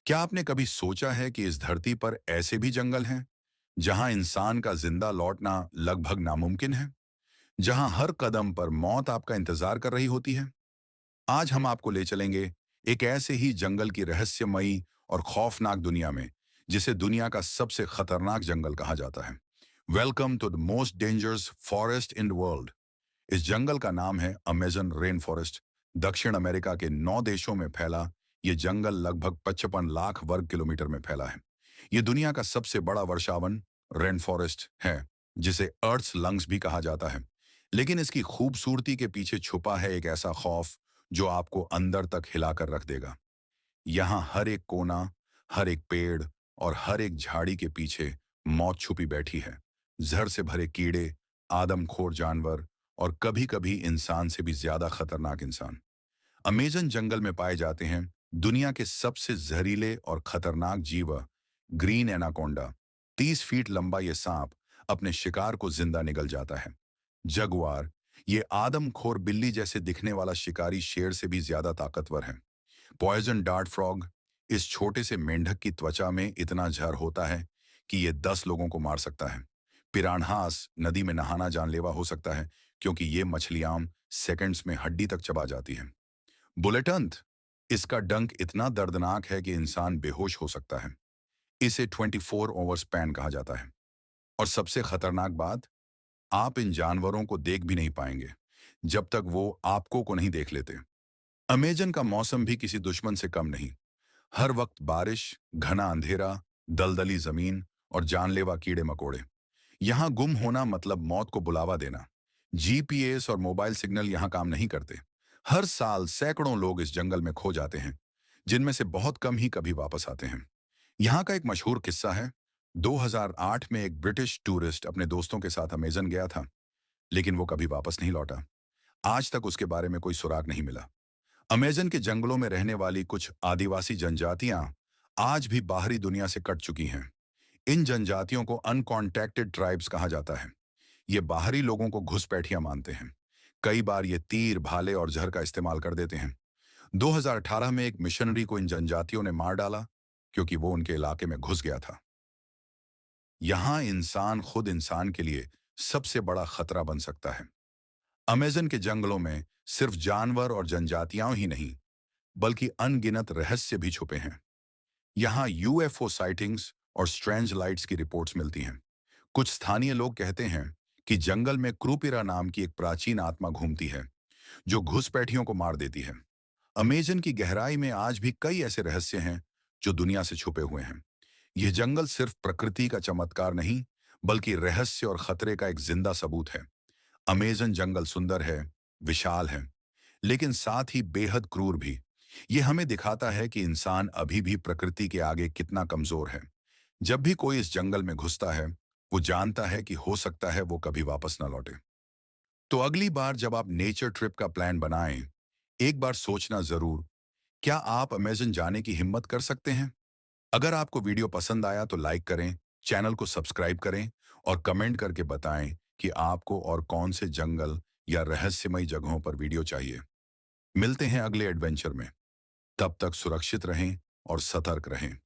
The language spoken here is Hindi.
क्या आपने कभी सोचा है कि इस धरती पर ऐसे भी जंगल हैं जहां इंसान का जिंदा लौटना लगभग नामुमकिन है, जहां हर कदम पर मौत आपका इंतजार कर रही होती है? आज हम आपको ले चलेंगे एक ऐसे ही जंगल की रहस्यमयी और खौफनाक दुनिया में, जिसे दुनिया का सबसे खतरनाक जंगल कहा जाता है। Welcome to the most dangerous forest in the world. इस जंगल का नाम है अमेजन रेन फॉरेस्ट। दक्षिण अमेरिका के 9 देशों में फैला ये जंगल लगभग 55 लाख वर्ग किलोमीटर में फैला है। ये दुनिया का सबसे बड़ा वर्षावन रेन फॉरेस्ट है, जिसे अर्थ्स लंग्स भी कहा जाता है। लेकिन इसकी खूबसूरती के पीछे छुपा है एक ऐसा खौफ जो आपको अंदर तक हिलाकर रख देगा। यहाँ हर एक कोना, हर एक पेड़ और हर एक झाड़ी के पीछे मौत छुपी बैठी है। जहर से भरे कीड़े, आदमखोर जानवर और कभी-कभी इंसान से भी ज्यादा खतरनाक इंसान अमेजन जंगल में पाए जाते हैं। दुनिया के सबसे जहरीले और खतरनाक जीव ग्रीन एनाकोंडा, 30 फीट लंबा ये सांप अपने शिकार को जिंदा निगल जाता है। जगुआर, ये आदमखोर बिल्ली जैसे दिखने वाला शिकारी शेर से भी ज्यादा ताकतवर है। पॉइजन डार्ट फ्रॉग, इस छोटे से मेंढक की त्वचा में इतना जहर होता है कि ये 10 लोगों को मार सकता है। पिरान्हास, नदी में नहाना जानलेवा हो सकता है क्योंकि ये मछलियां सेकंड्स में हड्डी तक चबा जाती हैं। बुलेटंत, इसका डंक इतना दर्दनाक है कि इंसान बेहोश हो सकता है। इसे 24 ओवर स्पैन कहा जाता है। और सबसे खतरनाक बात, आप इन जानवरों को देख भी नहीं पाएंगे जब तक वो आपको को नहीं देख लेते। अमेजन का मौसम भी किसी दुश्मन से कम नहीं। हर वक्त बारिश, घना अंधेरा, दलदली जमीन और जानलेवा कीड़े मकोड़े। यहाँ गुम होना मतलब मौत को बुलावा देना। जीपीएस और मोबाइल सिग्नल यहाँ काम नहीं करते। हर साल सैकड़ों लोग इस जंगल में खो जाते हैं, जिनमें से बहुत कम ही कभी वापस आते हैं। यहाँ का एक मशहूर किस्सा है। 2008 में एक ब्रिटिश टूरिस्ट अपने दोस्तों के साथ अमेजन गया था, लेकिन वो कभी वापस नहीं लौटा। आज तक उसके बारे में कोई सुराग नहीं मिला। अमेजन के जंगलों में रहने वाली कुछ आदिवासी जनजातियां आज भी बाहरी दुनिया से कट चुकी हैं। इन जनजातियों को अनकॉन्टैक्टेड ट्राइब्स कहा जाता है। ये बाहरी लोगों को घुसपैठिया मानते हैं। कई बार ये तीर, भाले और जहर का इस्तेमाल कर देते हैं। 2018 में एक मिशनरी को इन जनजातियों ने मार डाला क्योंकि वो उनके इलाके में घुस गया था। यहाँ इंसान खुद इंसान के लिए सबसे बड़ा खतरा बन सकता है। अमेजन के जंगलों में सिर्फ जानवर और जनजातियां ही नहीं, बल्कि अनगिनत रहस्य भी छुपे हैं। यहाँ यूएफओ साइटिंग्स और स्ट्रेंज लाइट्स की रिपोर्ट्स मिलती हैं। कुछ स्थानीय लोग कहते हैं कि जंगल में क्रूपिरा नाम की एक प्राचीन आत्मा घूमती है, जो घुसपैठियों को मार देती है। अमेजन की गहराई में आज भी कई ऐसे रहस्य हैं जो दुनिया से छुपे हुए हैं। यह जंगल सिर्फ प्रकृति का चमत्कार नहीं, बल्कि रहस्य और खतरे का एक जिंदा सबूत है। अमेजन जंगल सुंदर है, विशाल है, लेकिन साथ ही बेहद क्रूर भी। ये हमें दिखाता है कि इंसान अभी भी प्रकृति के आगे कितना कमजोर है। जब भी कोई इस जंगल में घुसता है, वो जानता है कि हो सकता है वो कभी वापस ना लौटे। तो अगली बार जब आप नेचर ट्रिप का प्लान बनाएं, एक बार सोचना जरूर, क्या आप अमेजन जाने की हिम्मत कर सकते हैं? अगर आपको वीडियो पसंद आया तो लाइक करें, चैनल को सब्सक्राइब करें और कमेंट करके बताएं कि आपको और कौन से जंगल या रहस्यमयी जगहों पर वीडियो चाहिए। मिलते हैं अगले एडवेंचर में। तब तक सुरक्षित रहें और सतर्क रहें।